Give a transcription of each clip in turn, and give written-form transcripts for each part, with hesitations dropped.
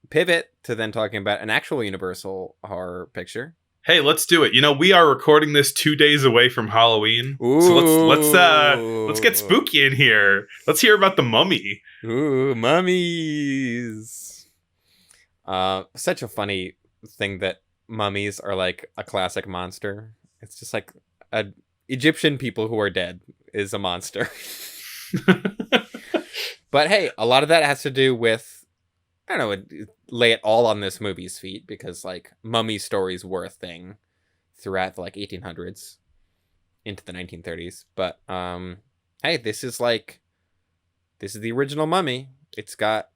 pivot to then talking about an actual Universal horror picture. Hey, let's do it. We are recording this 2 days away from Halloween. So let's get Ooh. spooky in here. Let's hear about the Mummy. Ooh, mummies. Such a funny thing that mummies are like a classic monster. It's just like Egyptian people who are dead is a monster. But hey, a lot of that has to do with, I don't know, lay it all on this movie's feet because like mummy stories were a thing throughout the like 1800s into the 1930s. But hey, this is the original Mummy. It's got,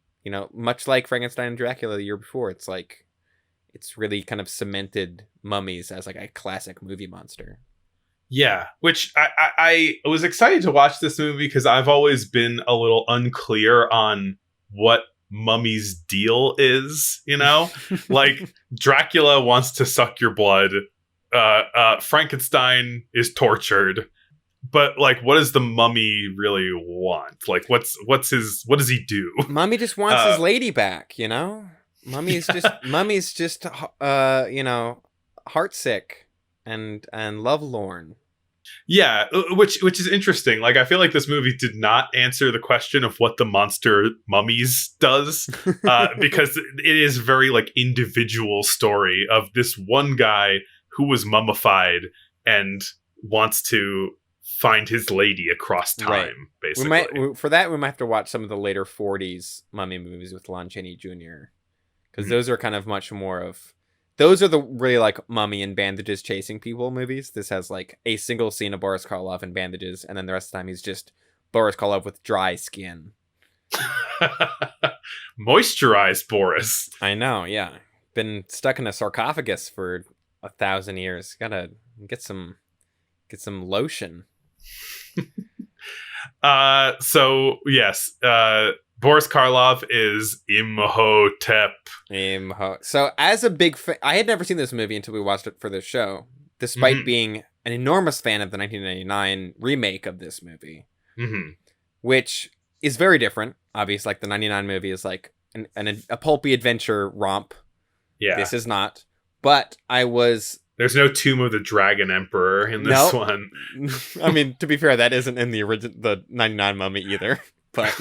much like Frankenstein and Dracula the year before, it's like it's really kind of cemented mummies as like a classic movie monster. Yeah, which I was excited to watch this movie because I've always been a little unclear on what Mummy's deal is, like Dracula wants to suck your blood, Frankenstein is tortured, but like what does the Mummy really want? Like what does he do? Mummy just wants his lady back, Mummy's just heartsick and lovelorn. Yeah, which is interesting. Like, I feel like this movie did not answer the question of what the monster Mummies does, because it is very like individual story of this one guy who was mummified and wants to find his lady across time. Right. Basically, we might have to watch some of the later '40s Mummy movies with Lon Chaney Jr. because those are kind of much more of. Those are the really like mummy in bandages chasing people movies. This has like a single scene of Boris Karloff in bandages, and then the rest of the time he's just Boris Karloff with dry skin. Moisturized Boris. I know, yeah. Been stuck in a sarcophagus for 1,000 years. Gotta get some lotion. So yes, Boris Karloff is Imhotep. So as a big fan, I had never seen this movie until we watched it for this show, despite being an enormous fan of the 1999 remake of this movie, which is very different. Obviously, like the 99 movie is like a pulpy adventure romp. Yeah. This is not. But There's no Tomb of the Dragon Emperor in this one. I mean, to be fair, that isn't in the 99 Mummy either. But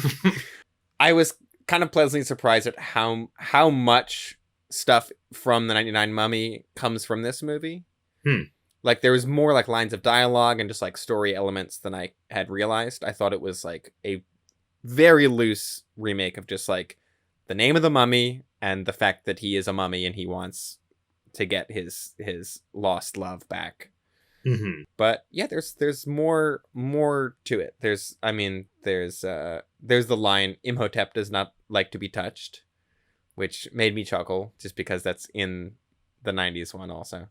I was kind of pleasantly surprised at how much stuff from the 99 Mummy comes from this movie. Like there was more like lines of dialogue and just like story elements than I had realized. I thought it was like a very loose remake of just like the name of the mummy and the fact that he is a mummy and he wants to get his lost love back. But yeah, there's more to it. There's the line Imhotep does not like to be touched, which made me chuckle just because that's in the 90s one also.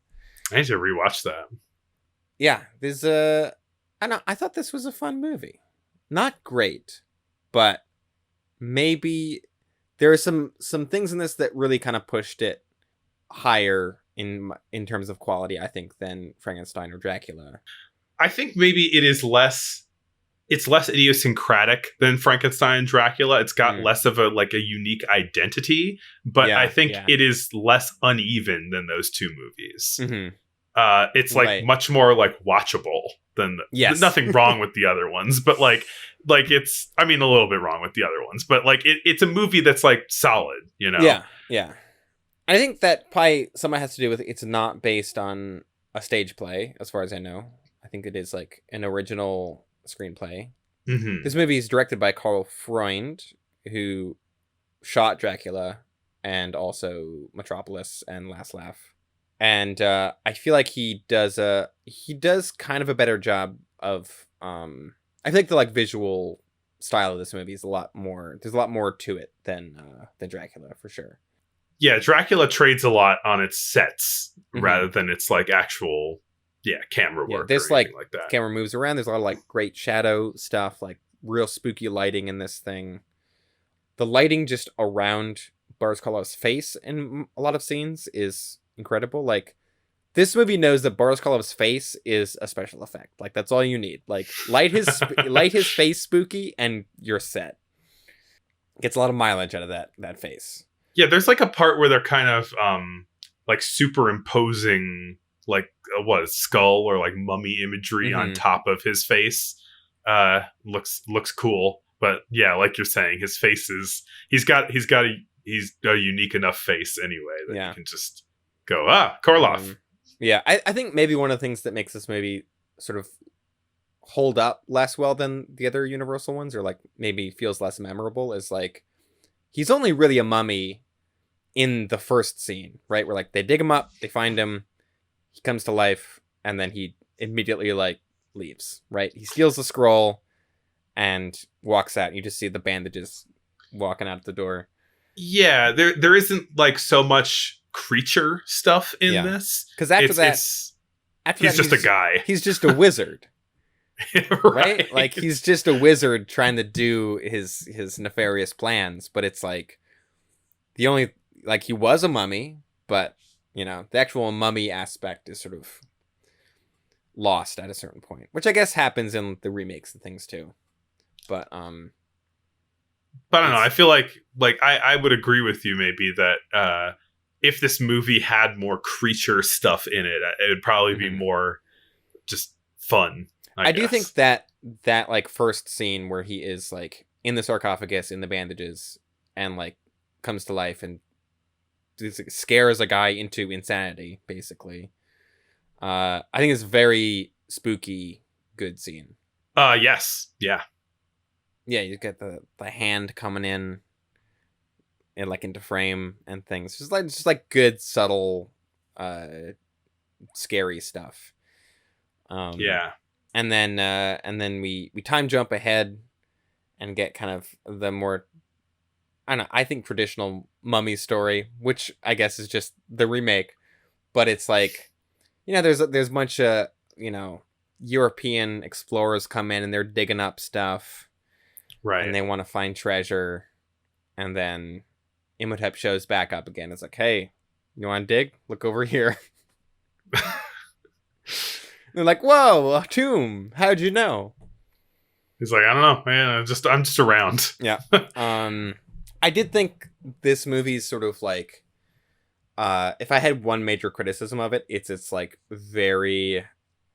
I need to rewatch that. Yeah, there's I thought this was a fun movie. Not great, but maybe there are some things in this that really kind of pushed it higher in terms of quality, I think, than Frankenstein or Dracula. I think maybe it's less idiosyncratic than Frankenstein and Dracula. It's got less of a unique identity, but I think it is less uneven than those two movies. It's like much more like watchable than nothing wrong with the other ones, but like it's, I mean, a little bit wrong with the other ones, but like it's a movie that's like solid, Yeah. I think that probably somewhat has to do with it's not based on a stage play, as far as I know. I think it is like an original screenplay. This movie is directed by Karl Freund, who shot Dracula and also Metropolis and Last Laugh. And I feel like he does kind of a better job of I feel like the like visual style of this movie is there's a lot more to it than Dracula for sure. Yeah, Dracula trades a lot on its sets rather than its like actual camera work. There's like that. Camera moves around. There's a lot of like great shadow stuff, like real spooky lighting in this thing. The lighting just around Boris Karloff's face in a lot of scenes is incredible. Like this movie knows that Boris Karloff's face is a special effect. Like that's all you need. Like light his face spooky and you're set. Gets a lot of mileage out of that face. Yeah, there's like a part where they're kind of like superimposing like a skull or like mummy imagery on top of his face. Looks cool, but yeah, like you're saying, his face is he's a unique enough face anyway that you can just go Korolev. Yeah, I think maybe one of the things that makes this movie sort of hold up less well than the other Universal ones, or like maybe feels less memorable, is like he's only really a mummy in the first scene, right? Where like they dig him up, they find him, he comes to life, and then he immediately like leaves, right? He steals the scroll and walks out. You just see the bandages walking out the door. Yeah, there isn't like so much creature stuff in this, because after that he's just a guy. He's just a wizard. right? Like he's just a wizard trying to do his nefarious plans, but it's like the only like he was a mummy, but you know, the actual mummy aspect is sort of lost at a certain point, which I guess happens in the remakes and things too. But I don't know. I feel like I would agree with you maybe that if this movie had more creature stuff in it, it would probably be more just fun. I do think that like first scene where he is like in the sarcophagus in the bandages and like comes to life and scares a guy into insanity, basically. I think it's a very spooky, good scene. Yes. Yeah. Yeah, you get the hand coming in and like into frame and things. Just like good, subtle, scary stuff. Yeah. And then we time jump ahead and get kind of the more, I don't know, I think traditional mummy story, which I guess is just the remake, but it's like, you know, there's a bunch of, you know, European explorers come in and they're digging up stuff, right? And they want to find treasure, and then Imhotep shows back up again. It's like, hey, you want to dig? Look over here. They're like, whoa, a tomb. How'd you know? He's like, I don't know, man. I'm just around. Yeah. I did think this movie's sort of like, if I had one major criticism of it, it's like very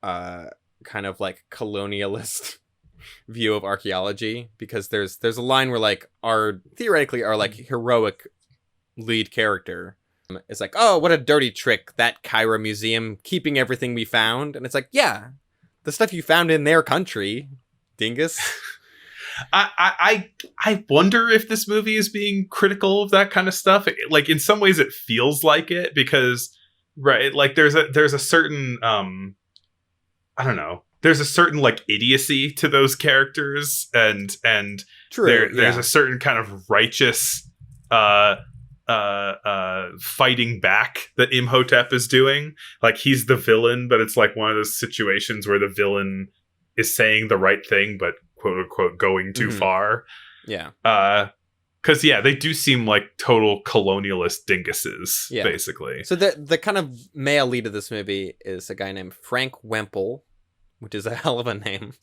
kind of like colonialist view of archaeology, because there's a line where like our like heroic lead character is like, oh, what a dirty trick, that Cairo museum keeping everything we found. And it's like, yeah, the stuff you found in their country, dingus. I wonder if this movie is being critical of that kind of stuff. Like in some ways it feels like it, because right, like there's a certain I don't know, there's a certain like idiocy to those characters, and True, there's a certain kind of righteous fighting back that Imhotep is doing. Like he's the villain, but it's like one of those situations where the villain is saying the right thing but quote unquote going too far. Yeah. Because they do seem like total colonialist dinguses, basically. So the kind of male lead of this movie is a guy named Frank Wemple, which is a hell of a name.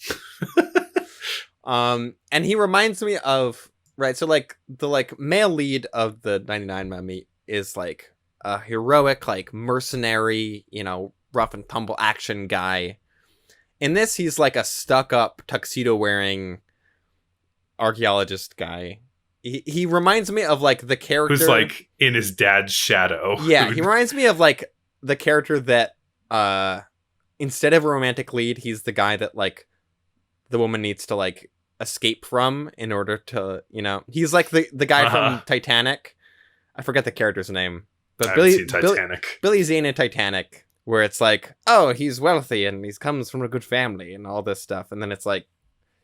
And he reminds me of, right, so like the like male lead of the 99 Mummy is like a heroic, like mercenary, you know, rough and tumble action guy. In this, he's like a stuck-up, tuxedo-wearing archaeologist guy. He reminds me of like the character who's like in his dad's shadow. Yeah, he reminds me of like the character that instead of a romantic lead, he's the guy that like the woman needs to like escape from in order to, you know, he's like the guy from Titanic. I forget the character's name, but Billy Zane in Titanic, where it's like, oh, he's wealthy and he comes from a good family and all this stuff, and then it's like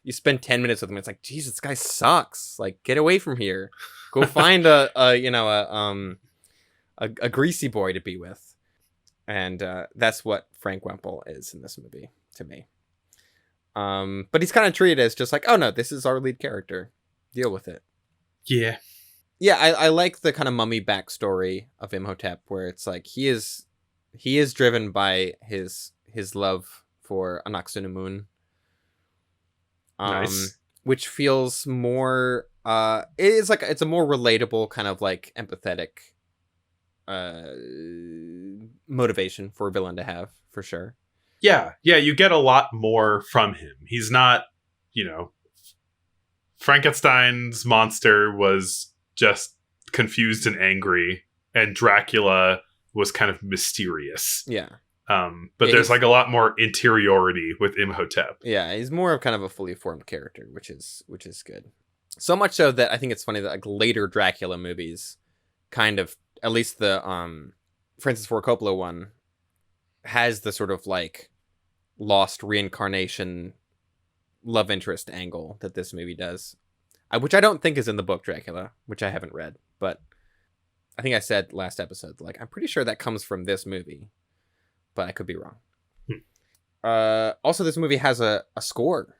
you spend 10 minutes with him, it's like, Jesus, this guy sucks. Like, get away from here. Go find a greasy boy to be with. And that's what Frank Wemple is in this movie to me. But he's kind of treated as just like, oh no, this is our lead character. Deal with it. Yeah. Yeah, I like the kind of mummy backstory of Imhotep, where it's like he is driven by his love for Anck-su-namun. Nice. Which feels more It is like it's a more relatable kind of like empathetic motivation for a villain to have, for sure. Yeah, you get a lot more from him. He's not, Frankenstein's monster was just confused and angry, and Dracula was kind of mysterious. Yeah. But there's like a lot more interiority with Imhotep. Yeah, he's more of kind of a fully formed character, which is good. So much so that I think it's funny that like later Dracula movies kind of, at least the Francis Ford Coppola one, has the sort of like lost reincarnation love interest angle that this movie does, which I don't think is in the book Dracula, which I haven't read, but I think I said last episode, like, I'm pretty sure that comes from this movie, but I could be wrong. Also, this movie has a score,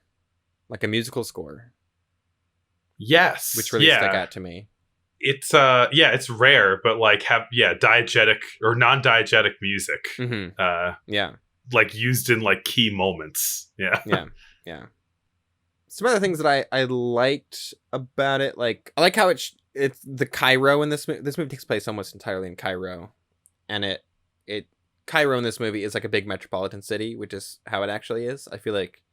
like a musical score. Yes. Which really stuck out to me. It's it's rare, but like diegetic or non-diegetic music. Mm-hmm. Like used in like key moments. Yeah. Some other things that I liked about it, like I like how it's the Cairo in this movie. This movie takes place almost entirely in Cairo, and Cairo in this movie is like a big metropolitan city, which is how it actually is. I feel like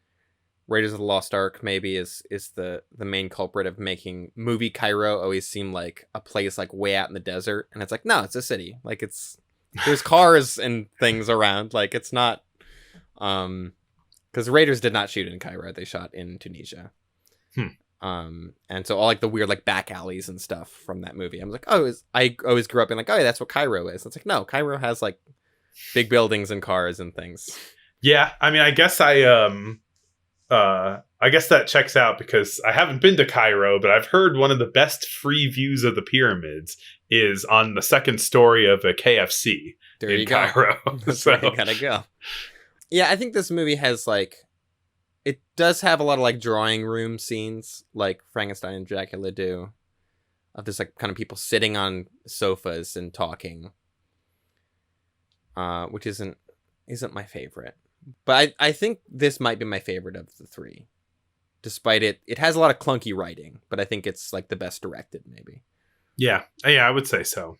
Raiders of the Lost Ark maybe is the main culprit of making movie Cairo always seem like a place like way out in the desert, and it's like, no, it's a city. Like there's cars and things around. Like it's not, because Raiders did not shoot in Cairo; they shot in Tunisia. And so all like the weird like back alleys and stuff from that movie, I was like, I always grew up in like, oh, yeah, that's what Cairo is. It's like, no, Cairo has like big buildings and cars and things. Yeah, I mean, I guess I guess that checks out because I haven't been to Cairo, but I've heard one of the best free views of the pyramids is on the second story of a KFC in Cairo. That's where you gotta go. Yeah, I think this movie has like, it does have a lot of like drawing room scenes like Frankenstein and Dracula do, of just like kind of people sitting on sofas and talking, which isn't my favorite. But I think this might be my favorite of the three. Despite it has a lot of clunky writing, but I think it's like the best directed, maybe. Yeah, I would say so.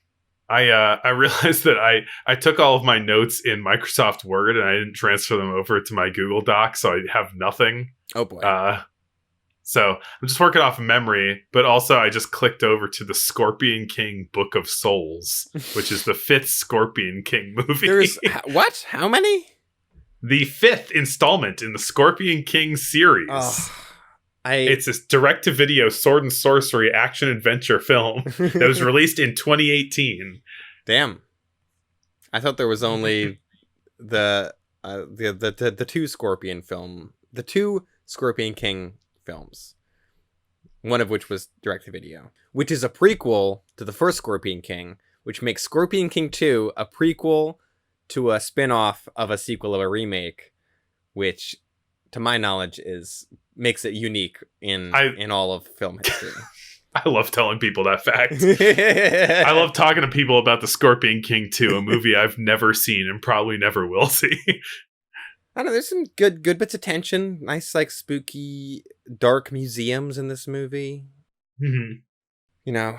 I realized that I took all of my notes in Microsoft Word and I didn't transfer them over to my Google Doc, so I have nothing. Oh boy. So I'm just working off of memory, but also I just clicked over to the Scorpion King Book of Souls, which is the 5th Scorpion King movie. There's what? How many? The 5th installment in the Scorpion King series. It's this direct-to-video sword and sorcery action-adventure film that was released in 2018. Damn. I thought there was only the two Scorpion King films, one of which was direct-to-video, which is a prequel to the first Scorpion King, which makes Scorpion King 2 a prequel to a spin-off of a sequel of a remake, which, to my knowledge, makes it unique in all of film history. I love telling people that fact. I love talking to people about the Scorpion King 2, a movie I've never seen and probably never will see. I don't know, there's some good bits of tension, nice like spooky dark museums in this movie. Mm-hmm. You know,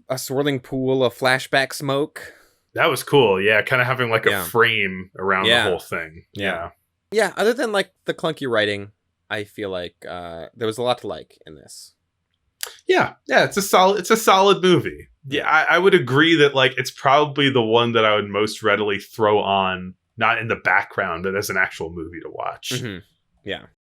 a swirling pool of flashback smoke. That was cool. Yeah, kind of having like a frame around the whole thing. Yeah. Yeah, other than like the clunky writing, I feel like there was a lot to like in this. Yeah, it's a solid movie. Yeah, I would agree that like it's probably the one that I would most readily throw on, not in the background, but as an actual movie to watch. Mm-hmm. Yeah.